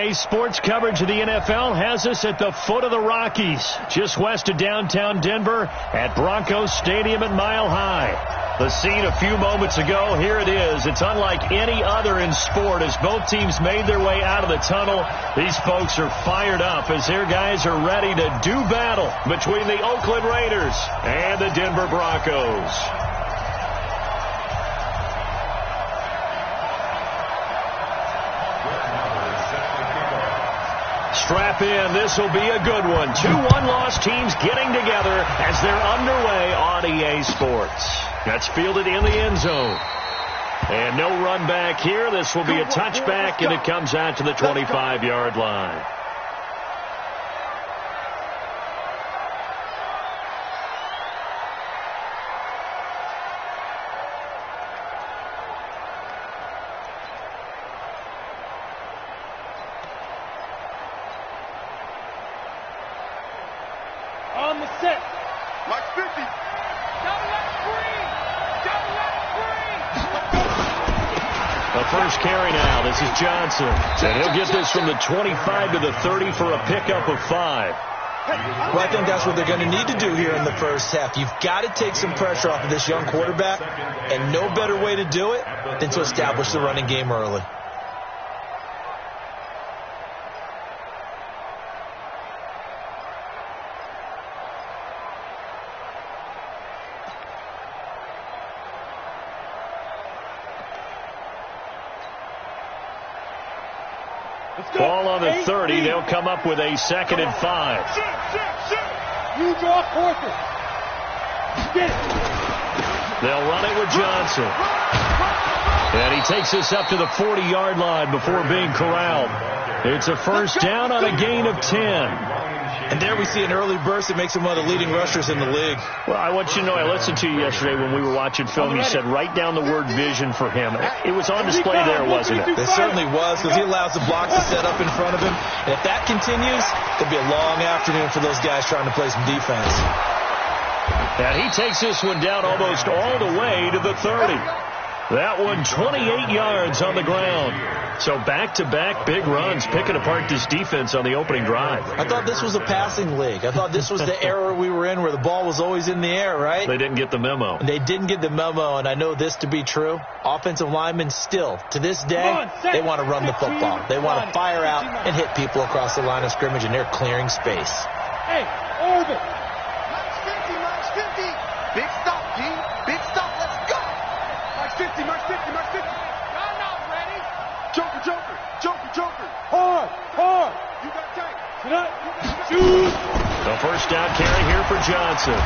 Today's sports coverage of the NFL has us at the foot of the Rockies, just west of downtown Denver at Broncos Stadium at Mile High. The scene a few moments ago, here it is. It's unlike any other in sport as both teams made their way out of the tunnel. These folks are fired up as their guys are ready to do battle between the Oakland Raiders and the Denver Broncos. Strap in. This will be a good one. Two one-loss teams getting together as they're underway on EA Sports. That's fielded in the end zone. And no run back here. This will be a touchback, and it comes out to the 25-yard line. On the set. Like 50. The first carry now. This is Johnson. And he'll get this from the 25 to the 30 for a pickup of 5. Well, I think that's what they're going to need to do here in the first half. You've got to take some pressure off of this young quarterback, and no better way to do it than to establish the running game early. Ball on the 30. They'll come up with a 2nd and 5. You draw quarter. Get it. They'll run it with Johnson. And he takes this up to the 40-yard line before being corralled. It's a first down on a gain of 10. And there we see an early burst that makes him one of the leading rushers in the league. Well, I want you to know, I listened to you yesterday when we were watching film. You said write down the word vision for him. It was on display there, wasn't it? It certainly was, because he allows the blocks to set up in front of him. And if that continues, it'll be a long afternoon for those guys trying to play some defense. And he takes this one down almost all the way to the 30. That one 28 yards on the ground. So back-to-back big runs, picking apart this defense on the opening drive. I thought this was a passing league. I thought this was the era we were in where the ball was always in the air, right? They didn't get the memo. They didn't get the memo, and I know this to be true. Offensive linemen still, to this day, they want to run the football. They want to fire out and hit people across the line of scrimmage, and they're clearing space. Hey, orbit. March 50. Big stop, G. Big stop. Let's go. March 50, March 50, March 50. I'm not ready. Joker, Joker, Joker, Joker. Hard. You got tank. Shoot. The first down carry here for Johnson.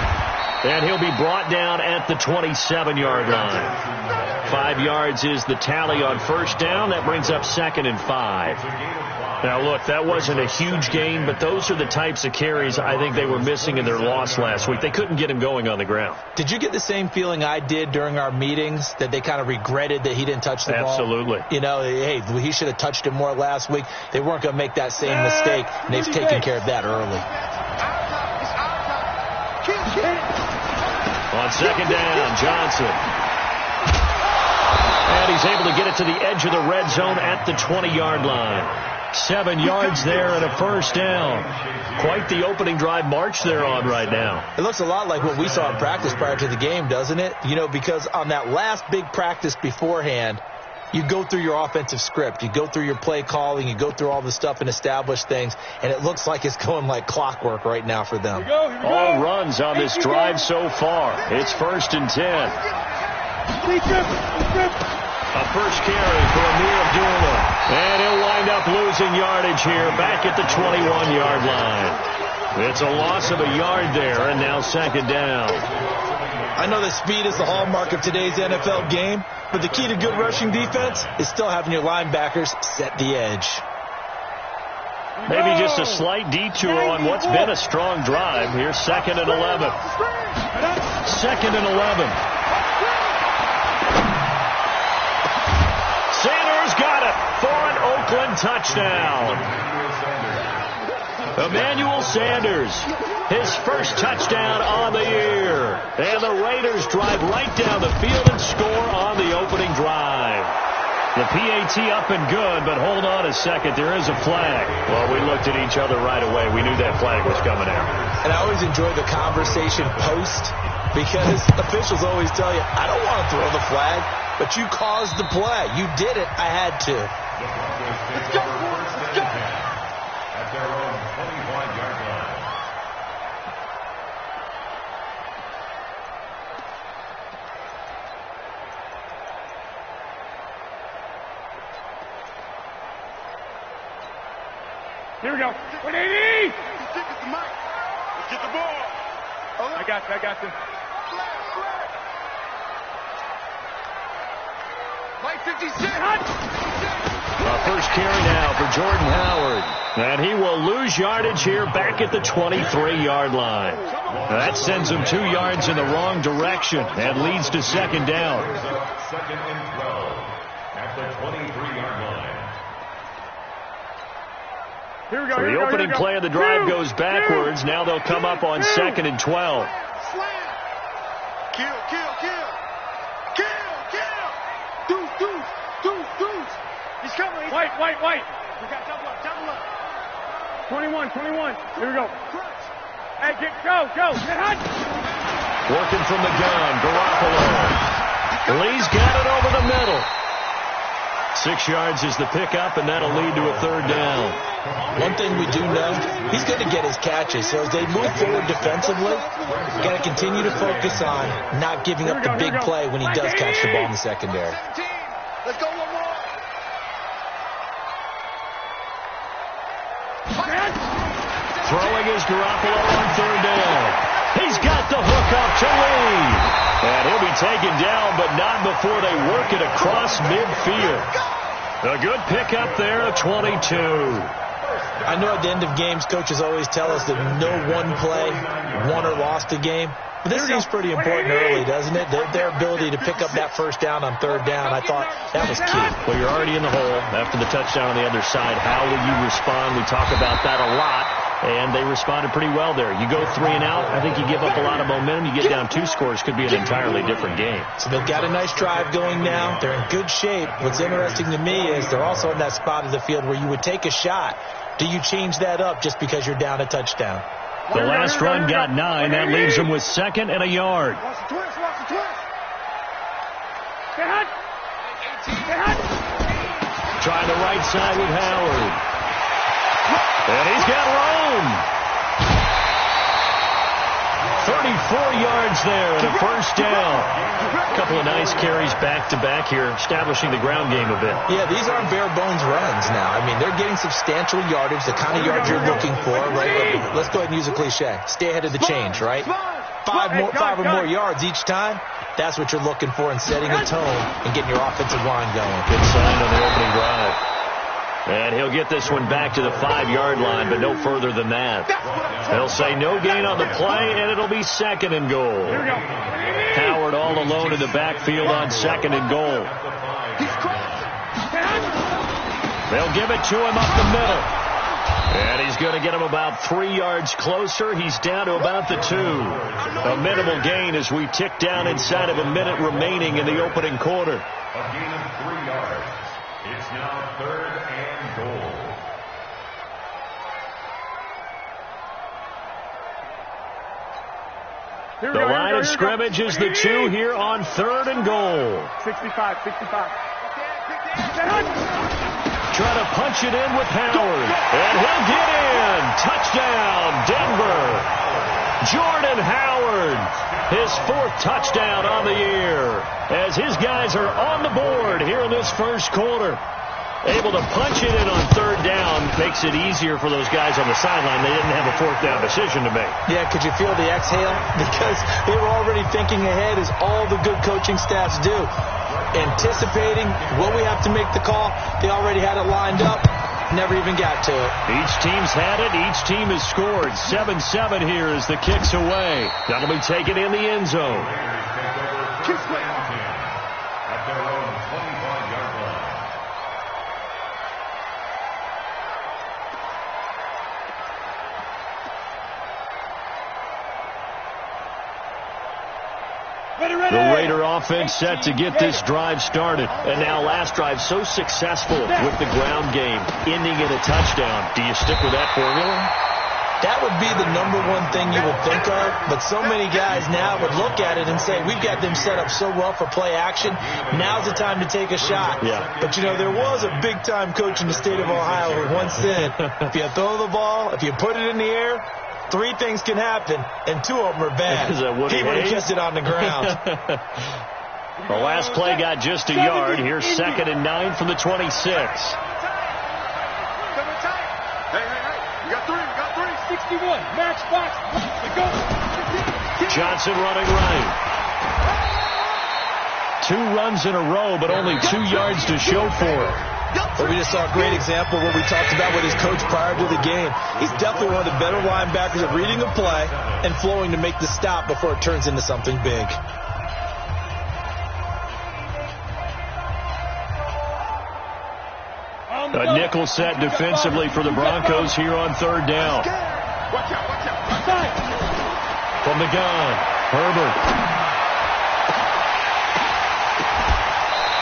And he'll be brought down at the 27-yard line. 5 yards is the tally on first down. That brings up 2nd and 5. Now, look, that wasn't a huge gain, but those are the types of carries I think they were missing in their loss last week. They couldn't get him going on the ground. Did you get the same feeling I did during our meetings, that they kind of regretted that he didn't touch the ball? Absolutely. You know, hey, he should have touched it more last week. They weren't going to make that same mistake, and they've taken care of that early. On second down, Johnson. And he's able to get it to the edge of the red zone at the 20-yard line. 7 yards there and a first down. Quite the opening drive march they're on right now. It looks a lot like what we saw in practice prior to the game, doesn't it? You know, because on that last big practice beforehand, you go through your offensive script. You go through your play calling. You go through all the stuff and establish things. And it looks like it's going like clockwork right now for them. Here we go. All runs on this drive so far. It's 1st and 10. A first carry for Amir Abdullah. And he'll wind up losing yardage here back at the 21-yard line. It's a loss of a yard there, and now 2nd down. I know that speed is the hallmark of today's NFL game, but the key to good rushing defense is still having your linebackers set the edge. Maybe just a slight detour on what's been a strong drive. Here's 2nd and 11. 2nd and 11. Sanders got it for an Oakland touchdown. Emmanuel Sanders, his first touchdown on the year. And the Raiders drive right down the field and score on the opening drive. The PAT up and good, but hold on a second. There is a flag. Well, we looked at each other right away. We knew that flag was coming out. And I always enjoy the conversation post because officials always tell you, I don't want to throw the flag, but you caused the play. You did it. I had to. Let's go, boys. Let's go. At their own 25-yard line. Here we go. 180! Let's get the mic. Let's get the ball. I got you. Mike 56. First carry now for Jordan Howard. And he will lose yardage here back at the 23-yard line. That sends him 2 yards in the wrong direction and leads to second down. Second and 12 at the 23-yard line. Here we go. So the opening play of the drive goes backwards. Now they'll come up on second and 12. Slam. Kill. Deuce. He's coming. White. We got double up. 21. Here we go. Hey, go. Get hot. Working from the gun, Garoppolo. Lee's got it over the middle. 6 yards is the pickup, and that'll lead to a third down. One thing we do know, he's going to get his catches. So as they move forward defensively, got to continue to focus on not giving up the big play when he does catch the ball in the secondary. 17. Let's go one more. Throwing is Garoppolo on third down. He's got the hook up to Lee. And he'll be taken down, but not before they work it across midfield. A good pickup there, a 22. I know at the end of games, coaches always tell us that no one play won or lost a game. But this seems pretty important early, doesn't it? Their ability to pick up that first down on third down, I thought that was key. Well, you're already in the hole after the touchdown on the other side. How will you respond? We talk about that a lot, and they responded pretty well there. You go 3 and out, I think you give up a lot of momentum. You get down 2 scores, could be an entirely different game. So they've got a nice drive going now. They're in good shape. What's interesting to me is they're also in that spot of the field where you would take a shot. Do you change that up just because you're down a touchdown? The last run got 9. That leaves them with second and a yard. Watch the twist. Get hot. Trying the right side with Howard. And he's got room. 34 yards there and a first down. A couple of nice carries back-to-back here, establishing the ground game a bit. Yeah, these aren't bare-bones runs now. I mean, they're getting substantial yardage, the kind of yards you're looking for, right? Let's go ahead and use a cliche. Stay ahead of the change, right? 5 or more yards each time. That's what you're looking for in setting a tone and getting your offensive line going. Good sign on the opening drive. And he'll get this one back to the 5-yard line, but no further than that. They'll say no gain on the play, and it'll be second and goal. Howard all alone in the backfield on second and goal. They'll give it to him up the middle. And he's going to get him about 3 yards closer. He's down to about the 2. A minimal gain as we tick down inside of a minute remaining in the opening quarter. A gain of 3 yards. It's now third and goal. The line of scrimmage is the 2 here on third and goal. 65. Trying to punch it in with Howard. And he'll get in. Touchdown, Denver. Jordan Howard, his 4th touchdown on the year, as his guys are on the board here in this first quarter. Able to punch it in on third down makes it easier for those guys on the sideline. They didn't have a 4th down decision to make. Yeah, could you feel the exhale? Because they were already thinking ahead, as all the good coaching staffs do. Anticipating, will we have to make the call? They already had it lined up. Never even got to it. Each team's had it. Each team has scored. 7-7 here as the kick's away. That'll be taken in the end zone. At their own 25-yard line. The Raider offense set to get this drive started. And now last drive so successful with the ground game, ending in a touchdown. Do you stick with that formula? That would be the number one thing you would think of, but so many guys now would look at it and say, we've got them set up so well for play action, now's the time to take a shot. Yeah. But, you know, there was a big-time coach in the state of Ohio who once said, if you throw the ball, if you put it in the air, 3 things can happen, and 2 of them are bad. He would have kissed it on the ground. The last play got just a yard. Here's 2nd and 9 from the 26. Match box. Johnson running right. 2 runs in a row, but only 2 yards to show for it. But we just saw a great example of what we talked about with his coach prior to the game. He's definitely one of the better linebackers at reading a play and flowing to make the stop before it turns into something big. A nickel set defensively for the Broncos here on 3rd down. Watch out. From the gun, Herbert.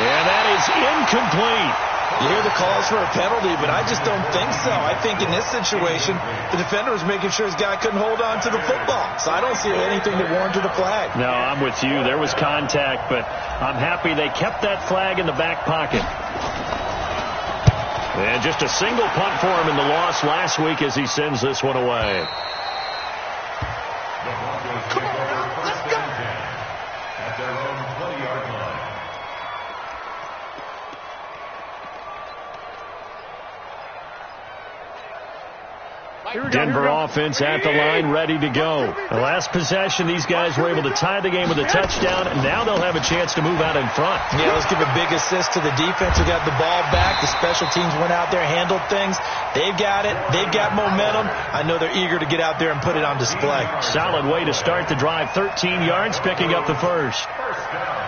And that is incomplete. You hear the calls for a penalty, but I just don't think so. I think in this situation, the defender was making sure his guy couldn't hold on to the football. So I don't see anything that warranted a flag. No, I'm with you. There was contact, but I'm happy they kept that flag in the back pocket. And just a single punt for him in the loss last week as he sends this one away. Come on, now, let's go. At their own 20-yard line. Denver offense at the line, ready to go. The last possession, these guys were able to tie the game with a touchdown, and now they'll have a chance to move out in front. Yeah, let's give a big assist to the defense who got the ball back. The special teams went out there, handled things. They've got it. They've got momentum. I know they're eager to get out there and put it on display. Solid way to start the drive. 13 yards, picking up the first. First down.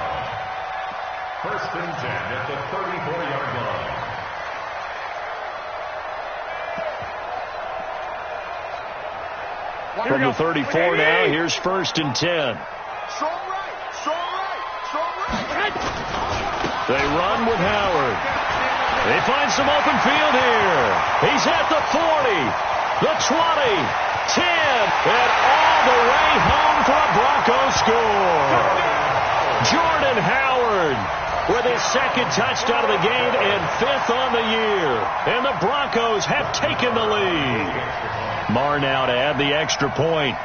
1st and 10 at the 34-yard line. From the 34 now, here's 1st and 10. Strong right. They run with Howard. They find some open field here. He's at the 40, the 20, 10, and all the way home for a Broncos score. Jordan Howard with his 2nd touchdown of the game and 5th on the year. And the Broncos have taken the lead. Marr now to add the extra point.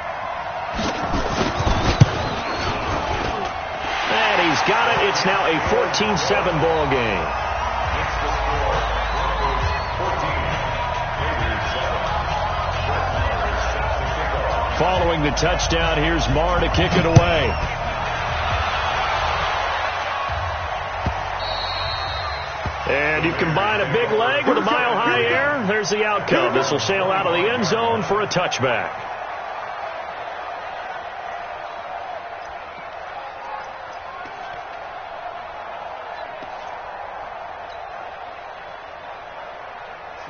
And he's got it. It's now a 14-7 ball game. Following the touchdown, here's Marr to kick it away. And you combine a big leg with a mile-high air, there's the outcome. This will sail out of the end zone for a touchback.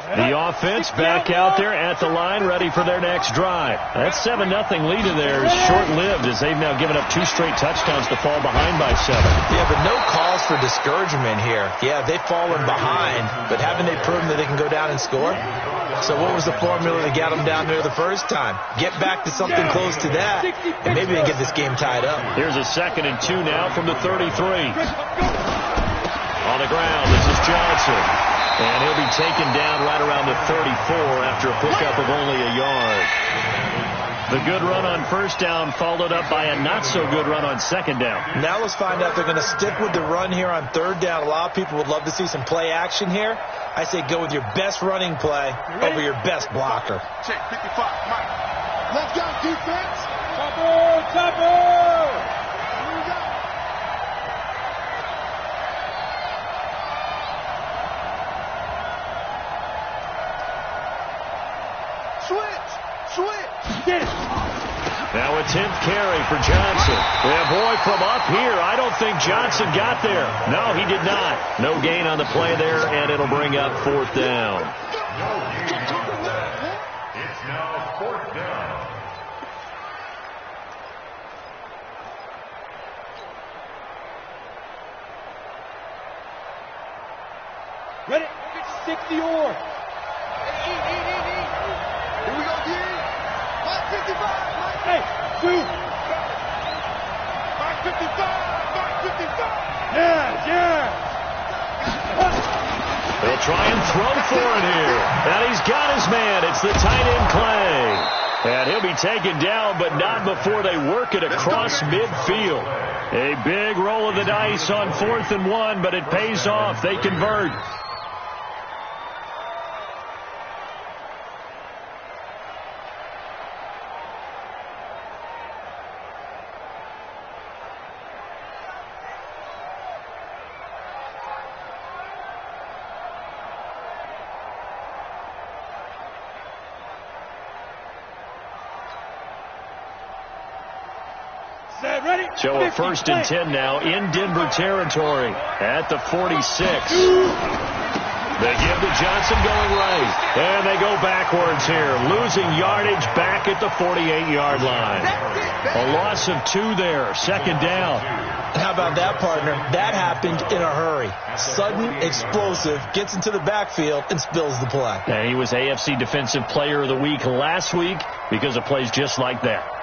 The offense back out there at the line, ready for their next drive. That 7-0 lead of theirs is short-lived as they've now given up 2 straight touchdowns to fall behind by 7. Yeah, but no cause for discouragement here. Yeah, they've fallen behind, but haven't they proven that they can go down and score? So what was the formula that got them down there the first time? Get back to something close to that, and maybe they get this game tied up. Here's a 2nd and 2 now from the 33. On the ground, this is Johnson. And he'll be taken down right around the 34 after a pickup of only a yard. The good run on 1st down followed up by a not-so-good run on 2nd down. Now let's find out if they're going to stick with the run here on 3rd down. A lot of people would love to see some play action here. I say go with your best running play over your best blocker. Check 55. Come on. Let's go, defense. Chopper! Here we go. Switch. Now a 10th carry for Johnson. Yeah, boy, from up here, I don't think Johnson got there. No, he did not. No gain on the play there, and it'll bring up 4th down. It's now 4th down. the oar. Here we go, D. Mike 55. Hey, two. Mike 55. Mike 55. Yeah. They'll try and throw for it here. And he's got his man. It's the tight end, Clay. And he'll be taken down, but not before they work it across midfield. A big roll of the dice on 4th and 1, but it pays off. They convert. So a 1st and 10 now in Denver territory at the 46. They give to Johnson going right. And they go backwards here, losing yardage back at the 48-yard line. A loss of 2 there, 2nd down. How about that, partner? That happened in a hurry. Sudden, explosive, gets into the backfield, and spills the play. And he was AFC Defensive Player of the Week last week because of plays just like that.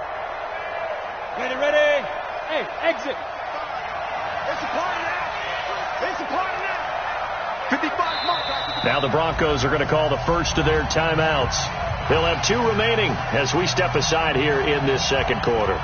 Ready. Hey, exit. It's a party now. It's a party now. 55 mark. Now the Broncos are going to call the first of their timeouts. They'll have 2 remaining as we step aside here in this 2nd quarter.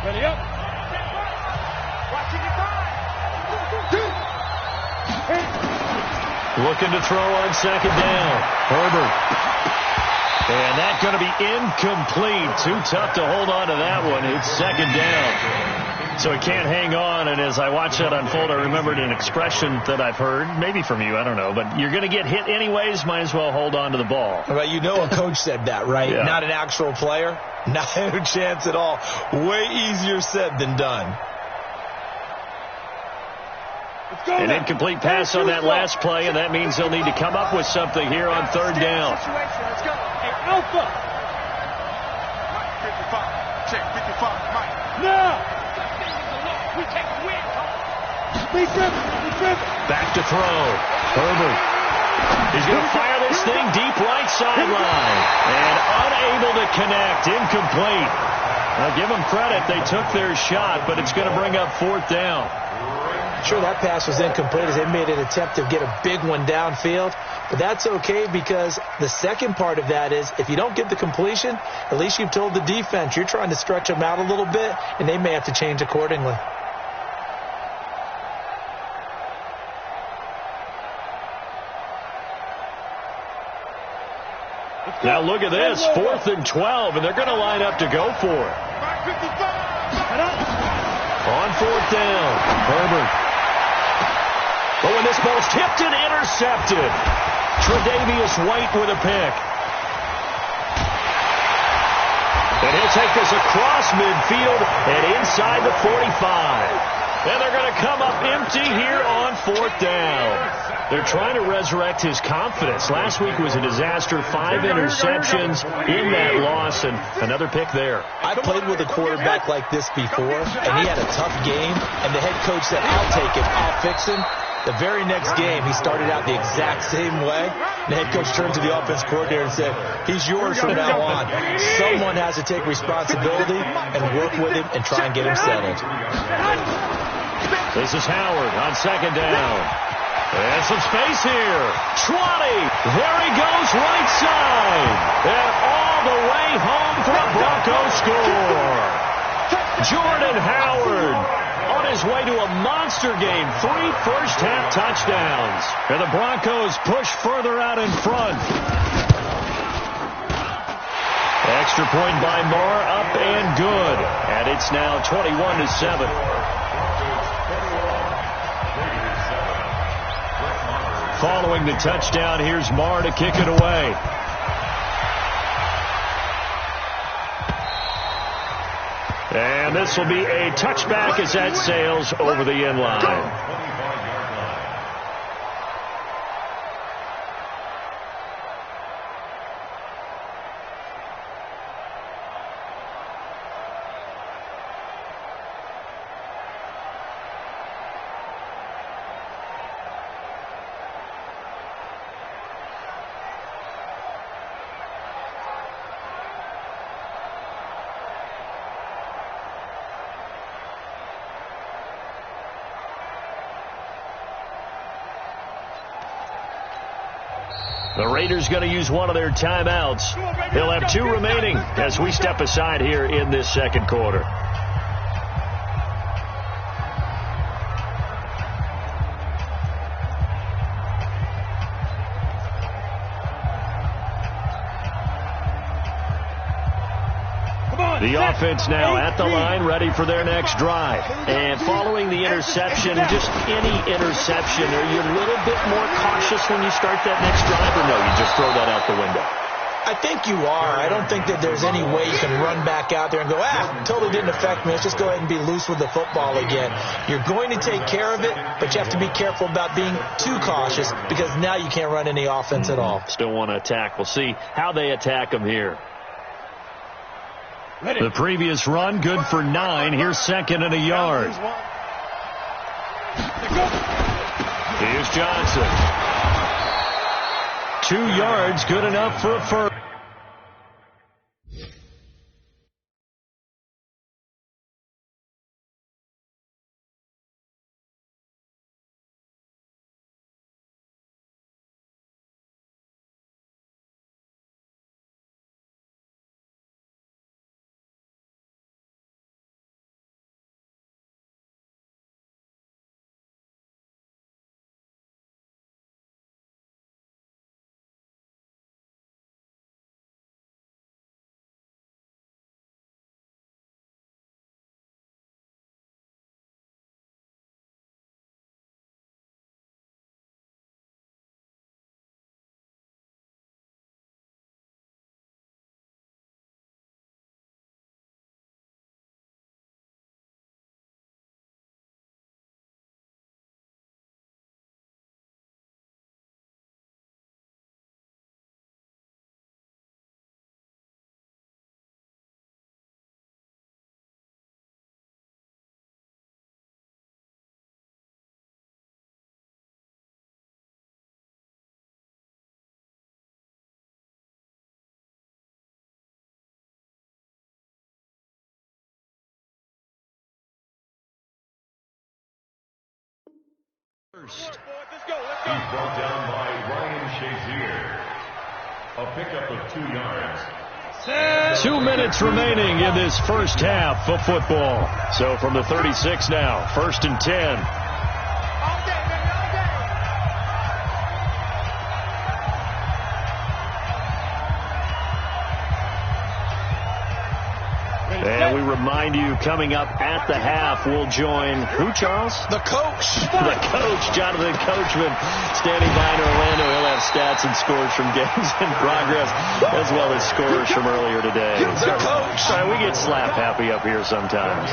Ready up. Looking to throw on 2nd down. Herbert. And that's going to be incomplete. Too tough to hold on to that one. It's 2nd down. So he can't hang on. And as I watch that unfold, I remembered an expression that I've heard, maybe from you, I don't know. But you're going to get hit anyways, might as well hold on to the ball. Well, you know a coach said that, right? Yeah. Not an actual player. Not a chance at all. Way easier said than done. An incomplete pass on that last play, and that means they'll need to come up with something here on 3rd down. Let's go. Hey, Alpha. 55. Check 55. Mike. Now. We take a win. Be driven. Back to throw. Herbert. He's going to fire this thing deep right sideline. And unable to connect. Incomplete. Now, give them credit. They took their shot, but it's going to bring up 4th down. Sure, that pass was incomplete as they made an attempt to get a big one downfield. But that's okay because the second part of that is if you don't get the completion, at least you've told the defense you're trying to stretch them out a little bit, and they may have to change accordingly. Now look at this, 4th and 12, and they're going to line up to go for it. On 4th down, Herbert. But when this ball's tipped and intercepted, Tre'Davious White with a pick. And he'll take this across midfield and inside the 45. And they're going to come up empty here on 4th down. They're trying to resurrect his confidence. Last week was a disaster. 5 interceptions in that loss and another pick there. I've played with a quarterback like this before, and he had a tough game, and the head coach said, I'll take him, I'll fix him. The very next game, he started out the exact same way. The head coach turned to the offense coordinator and said, he's yours from now on. Someone has to take responsibility and work with him and try and get him settled. This is Howard on 2nd down. And some space here. 20. There he goes right side. And all the way home for a Broncos score. Jordan Howard on his way to a monster game. 3 first-half touchdowns. And the Broncos push further out in front. Extra point by Marr, up and good. And it's now 21-7. Following the touchdown, here's Marr to kick it away. And this will be a touchback as that sails over the end line. The Raiders going to use one of their timeouts. They'll have 2 remaining as we step aside here in this second quarter. The offense now at the line, ready for their next drive. And following the interception, just any interception, are you a little bit more cautious when you start that next drive, or no, you just throw that out the window? I think you are. I don't think that there's any way you can run back out there and go, totally didn't affect me. Let's just go ahead and be loose with the football again. You're going to take care of it, but you have to be careful about being too cautious because now you can't run any offense at all. Still want to attack. We'll see how they attack them here. The previous run, good for 9. Here's second and a yard. Here's Johnson. 2 yards, good enough for a first. He's brought down by Ryan Shazier. A pickup of 2 yards. 2 minutes remaining in this first half of football. So from the 36 now, 1st and 10. And we remind you, coming up at the half, we'll join who, Charles? The coach. The coach, Jonathan Coachman, standing by in Orlando. He'll have stats and scores from games in progress, as well as scores from earlier today. The coach. We get slap happy up here sometimes.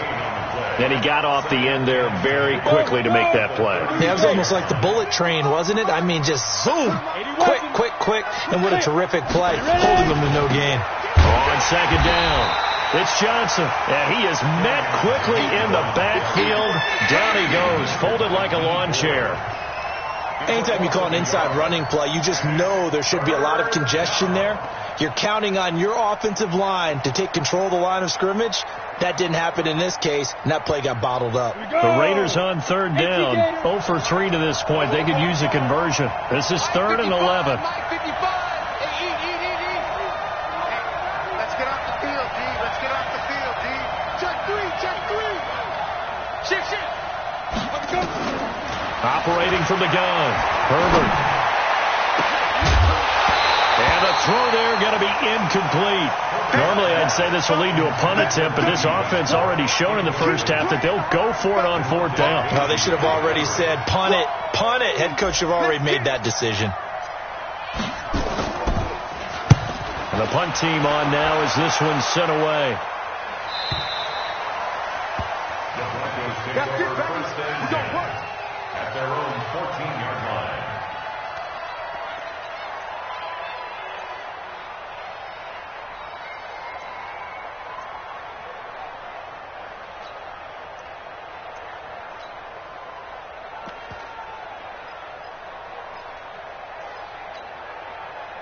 And he got off the end there very quickly to make that play. Yeah, it was almost like the bullet train, wasn't it? I mean, just zoom. Quick. And what a terrific play, holding them to no gain. On second down. It's Johnson, and he is met quickly in the backfield. Down he goes, folded like a lawn chair. Anytime you call an inside running play, you just know there should be a lot of congestion there. You're counting on your offensive line to take control of the line of scrimmage. That didn't happen in this case, and that play got bottled up. The Raiders on third down, 0 for 3 to this point. They could use a conversion. This is 3rd and 11. Operating from the gun, Herbert. And the throw there going to be incomplete. Normally I'd say this will lead to a punt attempt, but this offense already shown in the first half that they'll go for it on 4th down. Well, they should have already said, punt it. Head coach should have already made that decision. And the punt team on now as this one's sent away. At their own 14-yard line.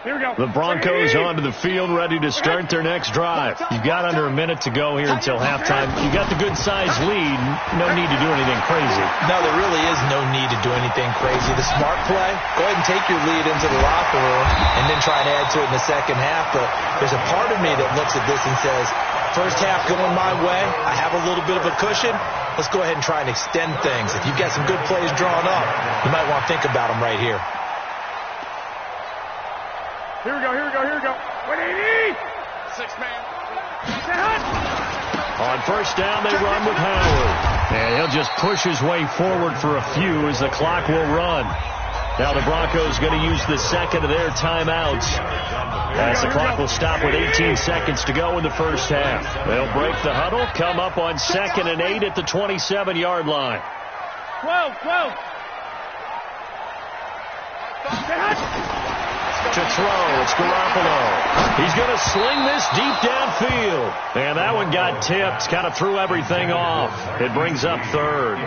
Here we go. The Broncos onto the field, ready to start their next drive. You've got under a minute to go here until halftime. You got the good-sized lead. No need to do anything crazy. No, there really is no need to do anything crazy. The smart play, go ahead and take your lead into the locker room and then try and add to it in the second half. But there's a part of me that looks at this and says, first half going my way, I have a little bit of a cushion. Let's go ahead and try and extend things. If you've got some good plays drawn up, you might want to think about them right here. Here we go, here we go, here we go. 180! 6-man. On first down, they run with Howard. And he'll just push his way forward for a few as the clock will run. Now the Broncos going to use the second of their timeouts as the clock will stop with 18 seconds to go in the first half. They'll break the huddle, come up on 2nd and 8 at the 27-yard line. 12. To throw, it's Garoppolo. He's going to sling this deep downfield. And that one got tipped, kind of threw everything off. It brings up third.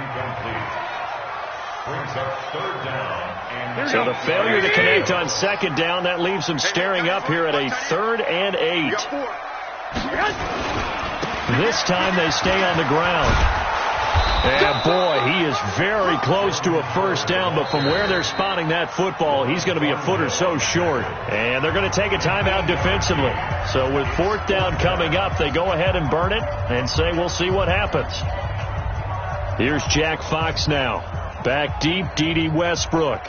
So the failure to connect on second down, that leaves them staring up here at a 3rd and 8. This time they stay on the ground. And boy, he is very close to a first down, but from where they're spotting that football, he's going to be a foot or so short. And they're going to take a timeout defensively. So with 4th down coming up, they go ahead and burn it and say, we'll see what happens. Here's Jack Fox now. Back deep, D.D. Westbrook.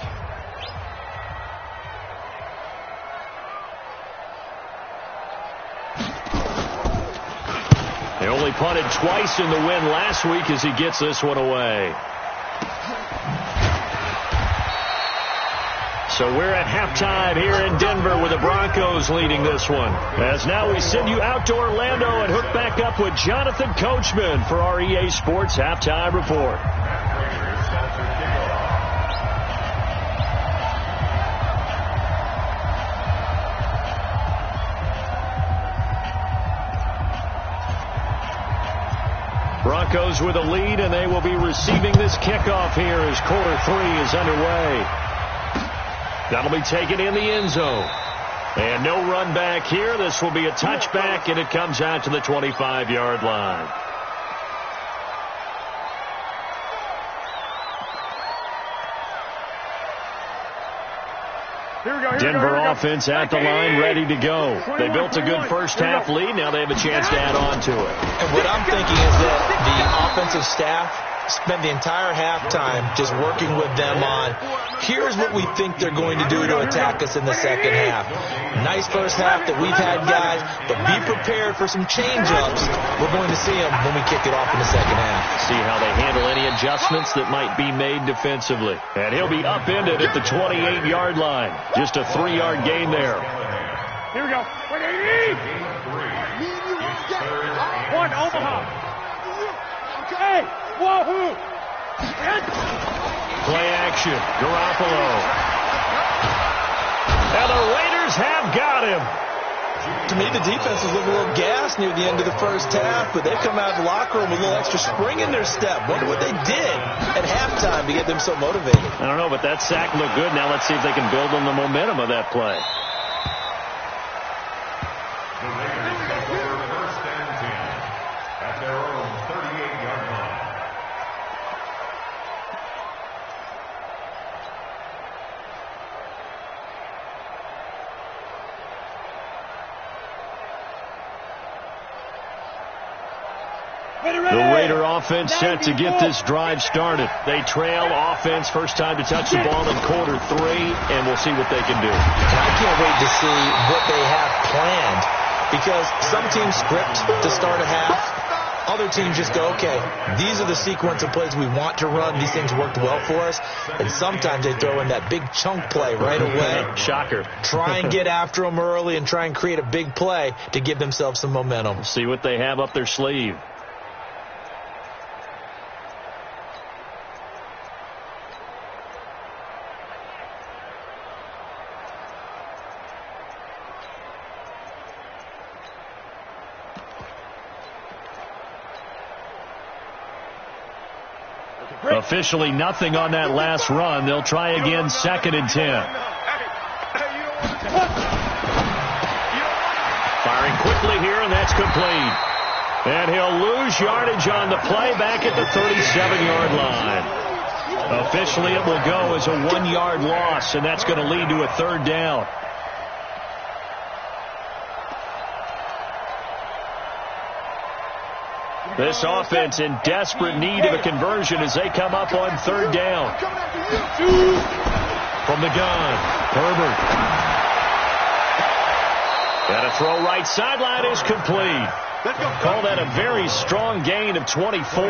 They only punted twice in the win last week as he gets this one away. So we're at halftime here in Denver with the Broncos leading this one. As now we send you out to Orlando and hook back up with Jonathan Coachman for our EA Sports Halftime Report. Broncos with a lead, and they will be receiving this kickoff here as quarter 3 is underway. That'll be taken in the end zone. And no run back here. This will be a touchback, and it comes out to the 25-yard line. Denver offense at the line, ready to go. They built a good first half lead. Now they have a chance to add on to it. And what I'm thinking is that the offensive staff spent the entire halftime just working with them on, here's what we think they're going to do to attack us in the second half. Nice first half that we've had, guys, but be prepared for some change-ups. We're going to see them when we kick it off in the second half. See how they handle any adjustments that might be made defensively. And he'll be upended at the 28-yard line. Just a 3-yard gain there. Here we go. 180! One, Omaha. Hey, wahoo! Play action, Garoppolo. And the Raiders have got him. To me, the defense was looking a little gassed near the end of the first half, but they come out of the locker room with a little extra spring in their step. Wonder what they did at halftime to get them so motivated. I don't know, but that sack looked good. Now let's see if they can build on the momentum of that play. The Raiders take over 1st and 10 at their own 38-yard line. The Raider offense set to get this drive started. They trail offense, first time to touch the ball in quarter 3, and we'll see what they can do. And I can't wait to see what they have planned, because some teams script to start a half. Other teams just go, okay, these are the sequence of plays we want to run. These things worked well for us. And sometimes they throw in that big chunk play right away. Shocker. Try and get after them early and try and create a big play to give themselves some momentum. See what they have up their sleeve. Officially nothing on that last run. They'll try again, 2nd and 10. quickly here, and that's complete. And he'll lose yardage on the play back at the 37-yard line. Officially, it will go as a 1-yard loss, and that's going to lead to a third down. This offense in desperate need of a conversion as they come up on third down. From the gun, Herbert. And a throw right sideline is complete. Call that a very strong gain of 24.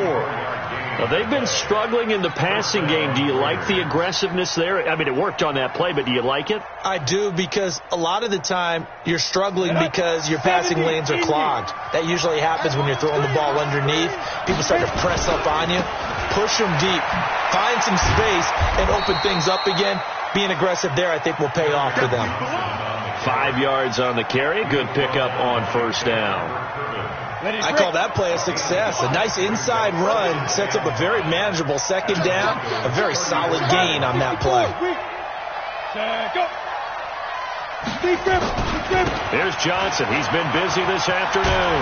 Now, they've been struggling in the passing game. Do you like the aggressiveness there? I mean, it worked on that play, but do you like it? I do, because a lot of the time you're struggling because your passing lanes are clogged. That usually happens when you're throwing the ball underneath. People start to press up on you. Push them deep. Find some space and open things up again. Being aggressive there, I think, will pay off for them. 5 yards on the carry. Good pickup on first down. I call that play a success. A nice inside run sets up a very manageable second down. A very solid gain on that play. Here's Johnson. He's been busy this afternoon.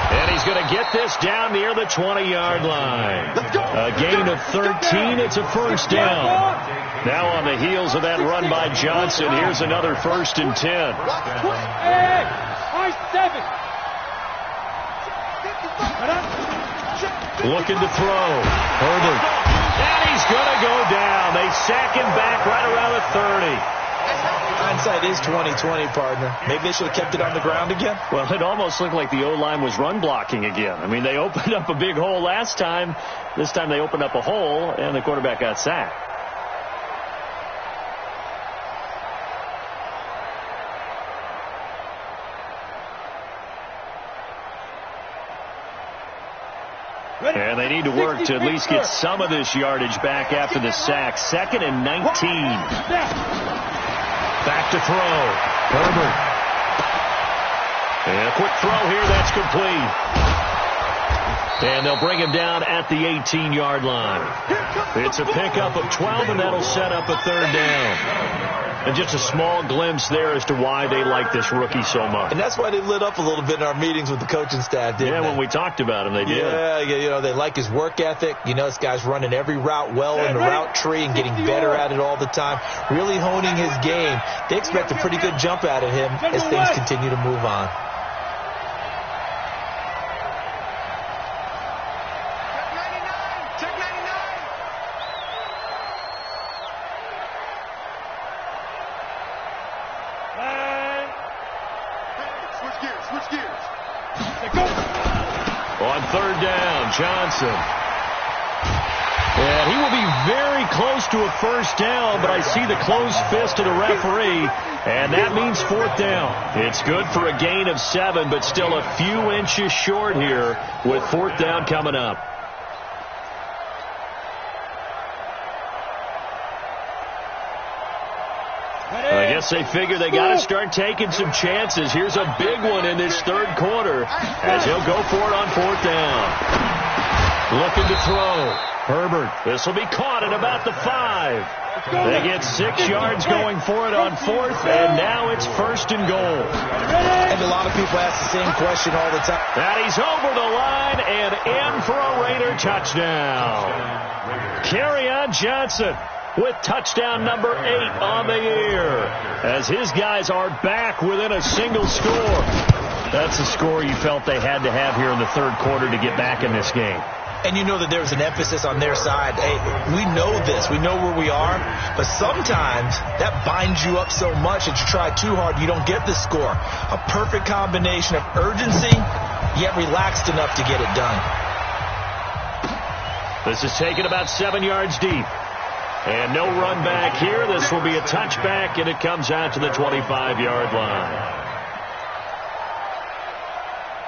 And he's going to get this down near the 20-yard line. A gain of 13. It's a first down. Now on the heels of that run by Johnson, here's another 1st and 10. Looking to throw. Herbert. And he's going to go down. They sack him back right around the 30. Hindsight is 20/20, partner. Maybe they should have kept it on the ground again. Well, it almost looked like the O-line was run blocking again. I mean, they opened up a big hole last time. This time they opened up a hole, and the quarterback got sacked. And they need to work to at least get some of this yardage back after the sack. 2nd and 19. Back to throw. Herbert. And a quick throw here. That's complete. And they'll bring him down at the 18-yard line. It's a pickup of 12, and that'll set up a third down. And just a small glimpse there as to why they like this rookie so much. And that's why they lit up a little bit in our meetings with the coaching staff, didn't they? When we talked about him, they did. Yeah, you know, they like his work ethic. You know, this guy's running every route well in the route tree and getting better at it all the time. Really honing his game. They expect a pretty good jump out of him as things continue to move on. On third down, Johnson. And he will be very close to a first down, but I see the closed fist of the referee, and that means 4th down. It's good for a gain of 7, but still a few inches short here with 4th down coming up. I guess they figure they got to start taking some chances. Here's a big one in this third quarter as he'll go for it on 4th down. Looking to throw. Herbert. This will be caught at about the 5. They get 6 yards going for it on 4th, and now it's 1st and goal. And a lot of people ask the same question all the time. And he's over the line and in for a Raider touchdown. Kerryon Johnson with touchdown number 8 on the year as his guys are back within a single score. That's a score you felt they had to have here in the third quarter to get back in this game. And you know that there's an emphasis on their side. Hey, we know this. We know where we are. But sometimes that binds you up so much that you try too hard, you don't get the score. A perfect combination of urgency, yet relaxed enough to get it done. This is taken about 7 yards deep. And no run back here. This will be a touchback, and it comes out to the 25-yard line.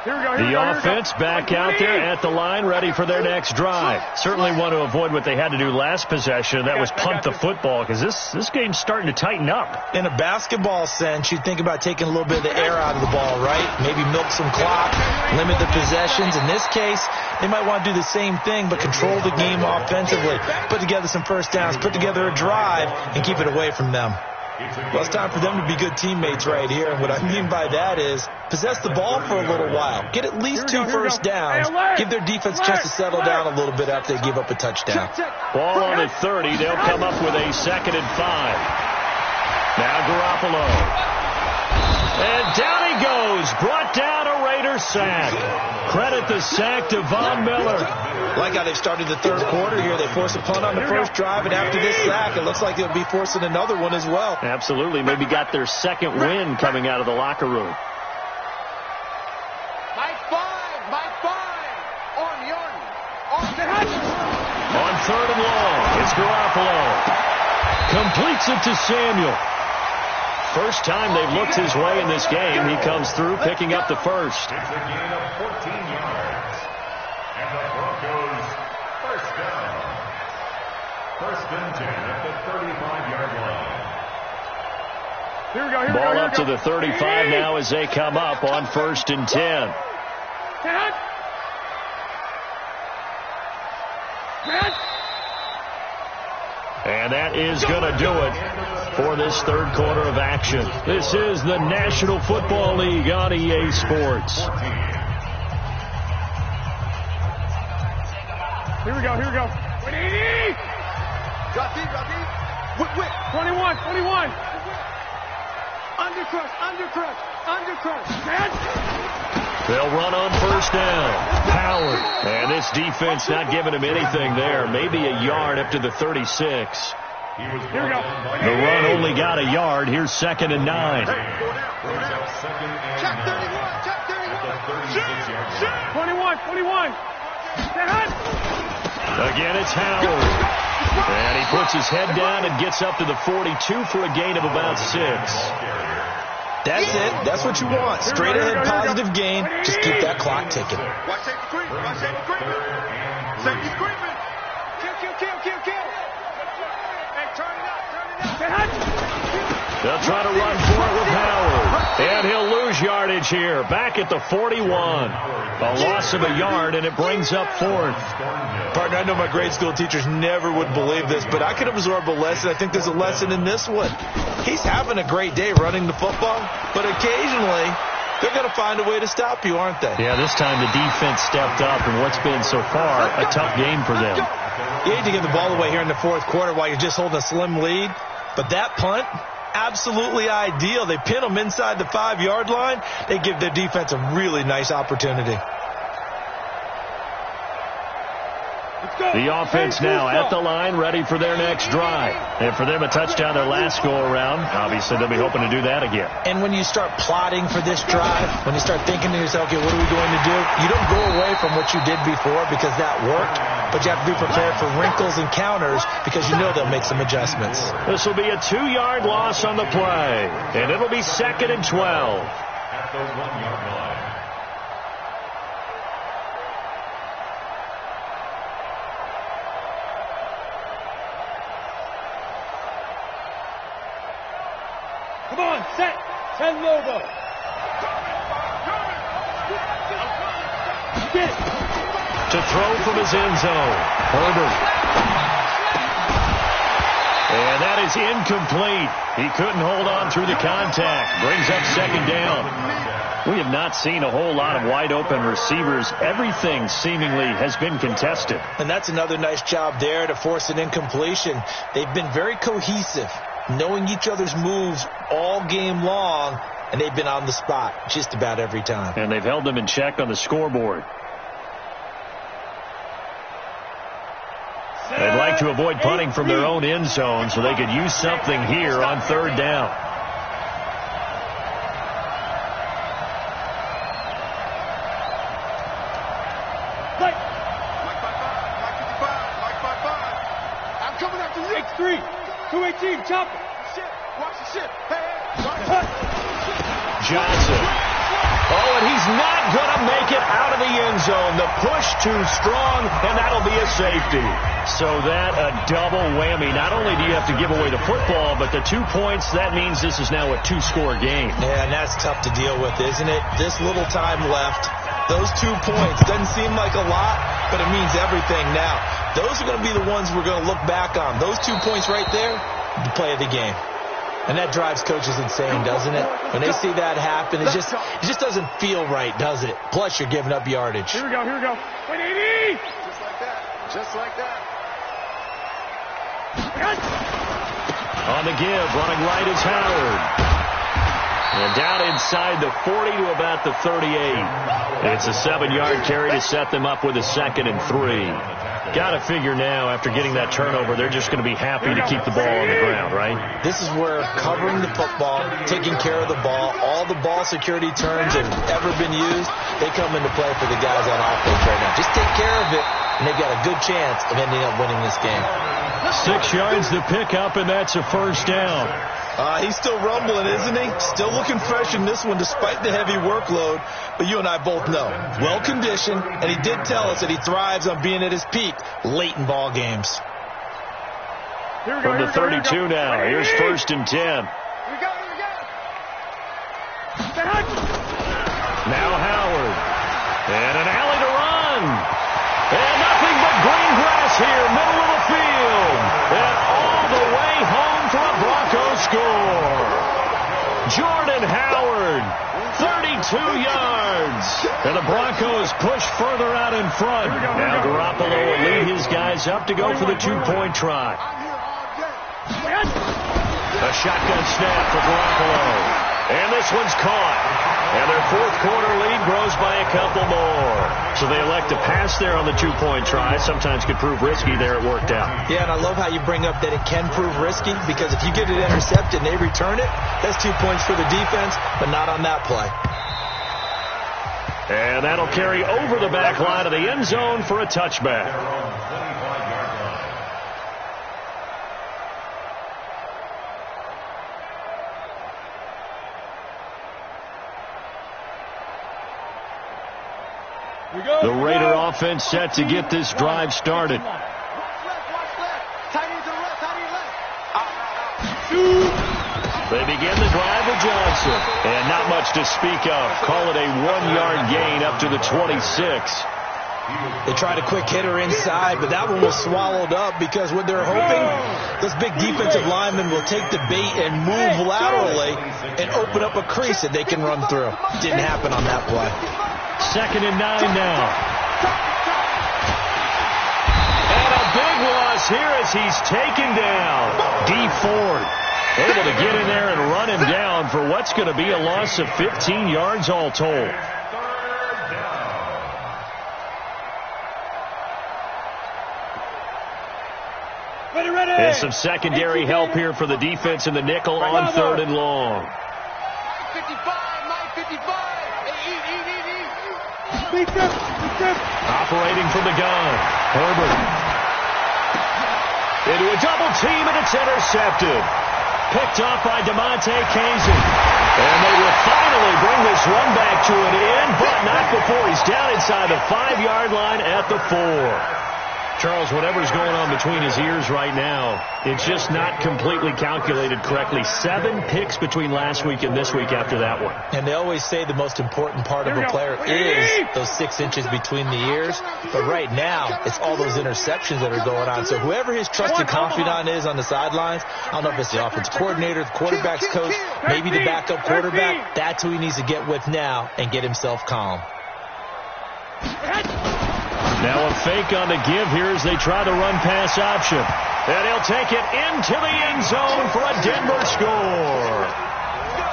The offense back out there at the line, ready for their next drive. Certainly want to avoid what they had to do last possession. That was punt the football, because this game's starting to tighten up. In a basketball sense, you think about taking a little bit of the air out of the ball, right? Maybe milk some clock, limit the possessions. In this case, they might want to do the same thing, but control the game offensively. Put together some first downs, put together a drive, and keep it away from them. Well, it's time for them to be good teammates right here. And what I mean by that is possess the ball for a little while. Get at least 2 first downs. Give their defense a chance to settle down a little bit after they give up a touchdown. Ball on at 30. They'll come up with a 2nd and 5. Now Garoppolo. And down he goes. Brought down a Raider sack. Credit the sack to Von Miller. Like how they've started the third quarter here. They force a punt on the first drive, and after this sack, it looks like they'll be forcing another one as well. Absolutely. Maybe got their 2nd win coming out of the locker room. Mike 5. Army. On 3rd and long, it's Garoppolo. Completes it to Samuel. First time they've looked his way in this game. He comes through, picking up the first. It's a gain of 14 yards. And the Broncos first down. 1st and 10 at the 35-yard line. Here we go. Ball up to the 35 now as they come up on 1st and 10. And that is going to do it for this third quarter of action. This is the National Football League on EA Sports. Here we go. Drop deep. Whip. 21. Undercrush. They'll run on 1st down. Howard. And this defense not giving him anything there. Maybe a yard up to the 36. Here we go. The run only got a yard. Here's 2nd and 9. Check 31. 21. Again, it's Howard. And he puts his head down and gets up to the 42 for a gain of about 6. That's it. That's what you want. Straight ahead, positive gain. Just keep that clock ticking. Watch safety creeping. Safety's creeping. Kill. Hey, turn it up. They'll try to run for it with Howard. And he'll lose yardage here. Back at the 41. A loss of a yard, and it brings up 4th. Partner, I know my grade school teachers never would believe this, but I can absorb a lesson. I think there's a lesson in this one. He's having a great day running the football, but occasionally they're going to find a way to stop you, aren't they? Yeah, this time the defense stepped up in what's been so far a tough game for them. You hate to give the ball away here in the 4th quarter while you're just holding a slim lead, but that punt, absolutely ideal. They pin them inside the 5-yard line. They give their defense a really nice opportunity. The offense now at the line, ready for their next drive. And for them, a touchdown their last go-around. Obviously, they'll be hoping to do that again. And when you start plotting for this drive, when you start thinking to yourself, okay, what are we going to do? You don't go away from what you did before because that worked, but you have to be prepared for wrinkles and counters because you know they'll make some adjustments. This will be a 2-yard loss on the play, and it'll be 2nd and 12. At the 1-yard line. Come on, set logo. To throw from his end zone, Herbert. And that is incomplete. He couldn't hold on through the contact. Brings up 2nd down. We have not seen a whole lot of wide open receivers. Everything seemingly has been contested. And that's another nice job there to force an incompletion. They've been very cohesive, knowing each other's moves all game long, and they've been on the spot just about every time. And they've held them in check on the scoreboard. They'd like to avoid punting from their own end zone so they could use something here on 3rd down. Mike 55. I'm coming after you. X3, 218, chop it. Watch the shit. Hey. Johnson. Oh, and he's not going to make it out of the end zone. The push too strong, and that'll be a safety. So that a double whammy. Not only do you have to give away the football, but the 2 points, that means this is now a 2-score game. Yeah, and that's tough to deal with, isn't it? This little time left. Those 2 points doesn't seem like a lot, but it means everything now. Those are going to be the ones we're going to look back on. Those 2 points right there, the play of the game. And that drives coaches insane, doesn't it? When they see that happen, it just doesn't feel right, does it? Plus, you're giving up yardage. Here we go, here we go. 180! Just like that. Just like that. On the give, running right is Howard. And down inside the 40 to about the 38. It's a 7-yard carry to set them up with a 2nd and 3. Got to figure now, after getting that turnover, they're just going to be happy to keep the ball on the ground, right? This is where covering the football, taking care of the ball, all the ball security terms that have ever been used, they come into play for the guys on offense right now. Just take care of it, and they've got a good chance of ending up winning this game. 6 yards to pick up, and that's a first down. He's still rumbling, isn't he? Still looking fresh in this one despite the heavy workload. But you and I both know, well-conditioned, and he did tell us that he thrives on being at his peak late in ball games. From the 32 now, here's 1st and 10. Here we go, here we go. Now Howard. And an alley to run. And nothing but green grass here, middle of the field. And all the way home for a Broncos score. Jordan Howard, 32 yards. And the Broncos push further out in front. Now Garoppolo will lead his guys up to go for the 2-point try. A shotgun snap for Garoppolo. And this one's caught. And their 4th quarter lead grows by a couple more. So they elect to pass there on the 2-point try. Sometimes could prove risky. There it worked out. Yeah, and I love how you bring up that it can prove risky, because if you get it intercepted and they return it, that's 2 points for the defense, but not on that play. And that'll carry over the back line of the end zone for a touchback. The Raider offense set to get this drive started. Watch left. Tight end to the left, tight end left. They begin the drive with Johnson. And not much to speak of. Call it a 1-yard gain up to the 26. They tried a quick hitter inside, but that one was swallowed up because what they're hoping, this big defensive lineman will take the bait and move laterally and open up a crease that they can run through. Didn't happen on that play. 2nd and 9 now. And a big loss here as he's taken down. D. Ford able to get in there and run him down for what's going to be a loss of 15 yards all told. And some secondary help here for the defense in the nickel on 3rd and long. 55. Operating from the gun. Herbert. Into a double team, and it's intercepted. Picked off by DeMonte Kazin. And they will finally bring this one back to an end, but not before he's down inside the 5-yard line at the 4. Charles, whatever's going on between his ears right now, it's just not completely calculated correctly. 7 picks between last week and this week after that one. And they always say the most important part of a player is those 6 inches between the ears. But right now, it's all those interceptions that are going on. So whoever his trusted confidant is on the sidelines, I don't know if it's the offensive coordinator, the quarterback's coach, maybe the backup quarterback, that's who he needs to get with now and get himself calm. Now a fake on the give here as they try the run-pass option. And he'll take it into the end zone for a Denver score.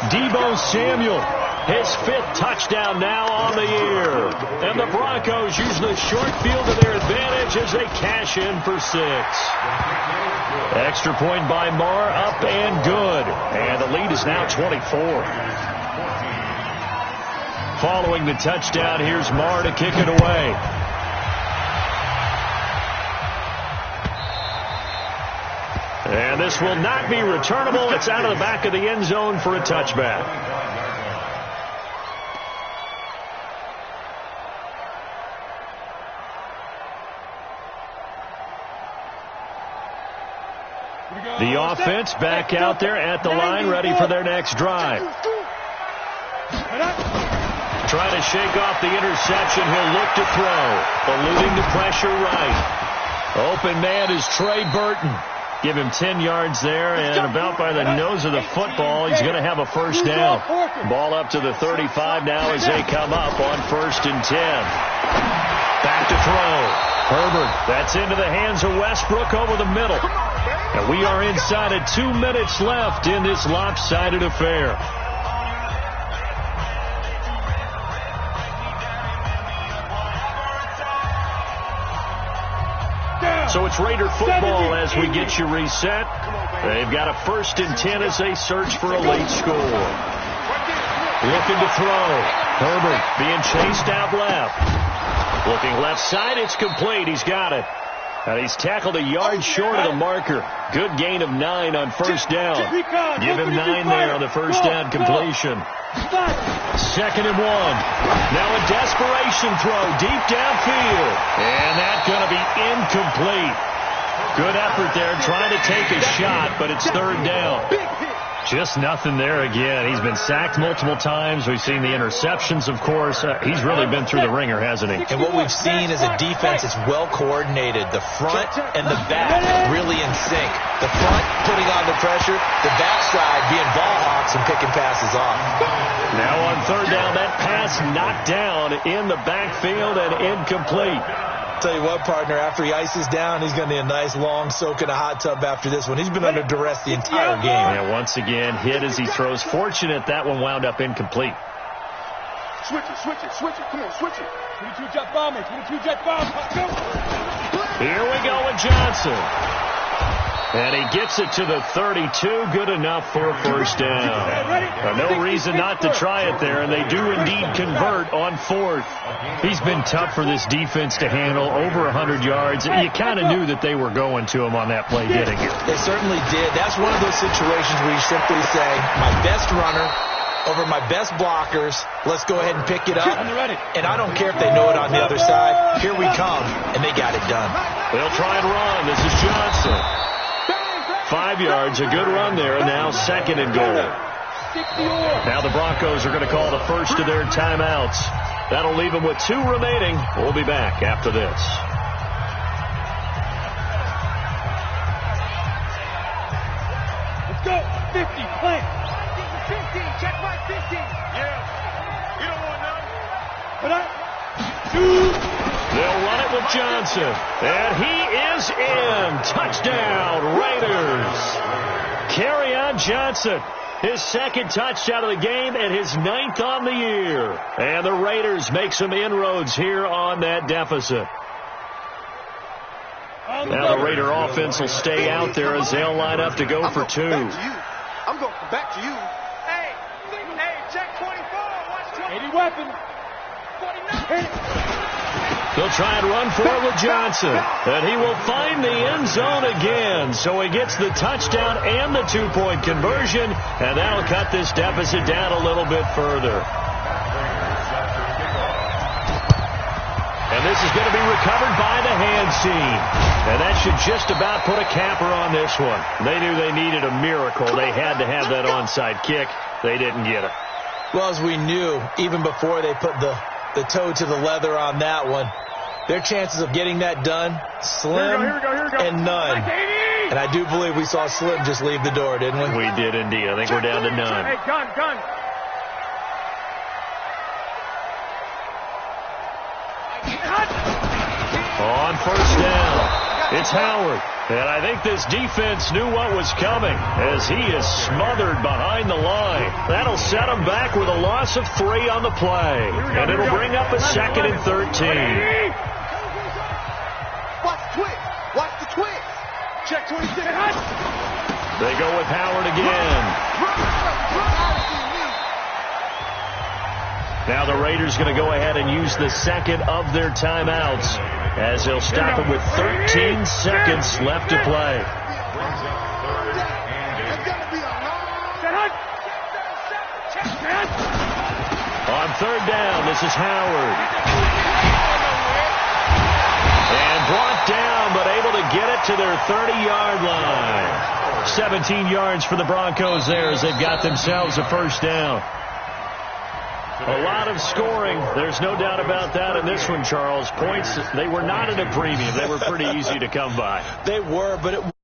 Deebo Samuel, his 5th touchdown now on the year. And the Broncos use the short field to their advantage as they cash in for 6. Extra point by Marr, up and good. And the lead is now 24. Following the touchdown, here's Marr to kick it away. And this will not be returnable. It's out of the back of the end zone for a touchback. The offense back out there at the line, ready for their next drive. Trying to shake off the interception. He'll look to throw. Eluding the pressure right. Open man is Trey Burton. Give him 10 yards there, and about by the nose of the football, he's going to have a first down. Ball up to the 35 now as they come up on 1st and 10. Back to throw. Herbert, that's into the hands of Westbrook over the middle. And we are inside of 2 minutes left in this lopsided affair. So it's Raider football as we get you reset. They've got a 1st and 10 as they search for a late score. Looking to throw. Herbert being chased out left. Looking left side, it's complete. He's got it. And he's tackled a yard short of the marker. Good gain of 9 on 1st down. Give him 9 there on the 1st down completion. 2nd and 1. Now a desperation throw deep downfield. And that's going to be incomplete. Good effort there trying to take a shot, but it's 3rd down. Just nothing there again. He's been sacked multiple times. We've seen the interceptions, of course. He's really been through the ringer, hasn't he? And what we've seen is a defense that's well coordinated. The front and the back really in sync. The front putting on the pressure, the backside being ball hawks and picking passes off. Now on 3rd down, that pass knocked down in the backfield and incomplete. Tell you what, partner, after he ices down, he's going to need a nice long soak in a hot tub after this one. He's been under duress the entire game. Yeah, once again, hit as he throws. Fortunate that one wound up incomplete. Switch it. Come on, switch it. 22 jet bomber. Go. Here we go with Johnson. And he gets it to the 32. Good enough for a 1st down. No reason not to try it there, and they do indeed convert on 4th. He's been tough for this defense to handle, over 100 yards. You kind of knew that they were going to him on that play, didn't you? They certainly did. That's one of those situations where you simply say, my best runner over my best blockers. Let's go ahead and pick it up. And I don't care if they know it on the other side. Here we come, and they got it done. They'll try and run. This is Johnson. 5 yards, a good run there, and now 2nd and goal. Now the Broncos are going to call the first of their timeouts. That'll leave them with 2 remaining. We'll be back after this. Let's go. 50, plant. 50, check my 50. Yeah. You don't want none. But They'll run it with Johnson. And he is in. Touchdown, Raiders. Kerryon Johnson. His 2nd touchdown of the game and his 9th on the year. And the Raiders make some inroads here on that deficit. Now the Raider offense will stay out there as they'll line up to go for 2. I'm going back to you. Hey, check 24. Watch 20. 80 weapon. 49. They'll try and run for it with Johnson. And he will find the end zone again. So he gets the touchdown and the 2-point conversion. And that'll cut this deficit down a little bit further. And this is going to be recovered by the hands team. And that should just about put a capper on this one. They knew they needed a miracle. They had to have that onside kick. They didn't get it. Well, as we knew, even before they put the toe to the leather on that one, their chances of getting that done, slim and none. And I do believe we saw Slim just leave the door, didn't we? We did indeed. I think we're down to none. Hey, gun. On 1st down, it's Howard. And I think this defense knew what was coming as he is smothered behind the line. That'll set him back with a loss of 3 on the play. And it'll bring up a 2nd and 13. Watch the twist. Check 26. They go with Howard again. Now the Raiders going to go ahead and use the 2nd of their timeouts as they'll stop it with 13 seconds left to play. On 3rd down, this is Howard. And brought down, but able to get it to their 30-yard line. 17 yards for the Broncos there as they've got themselves a 1st down. A lot of scoring. There's no doubt about that in this one, Charles. Points, they were not at a premium. They were pretty easy to come by. They were, but it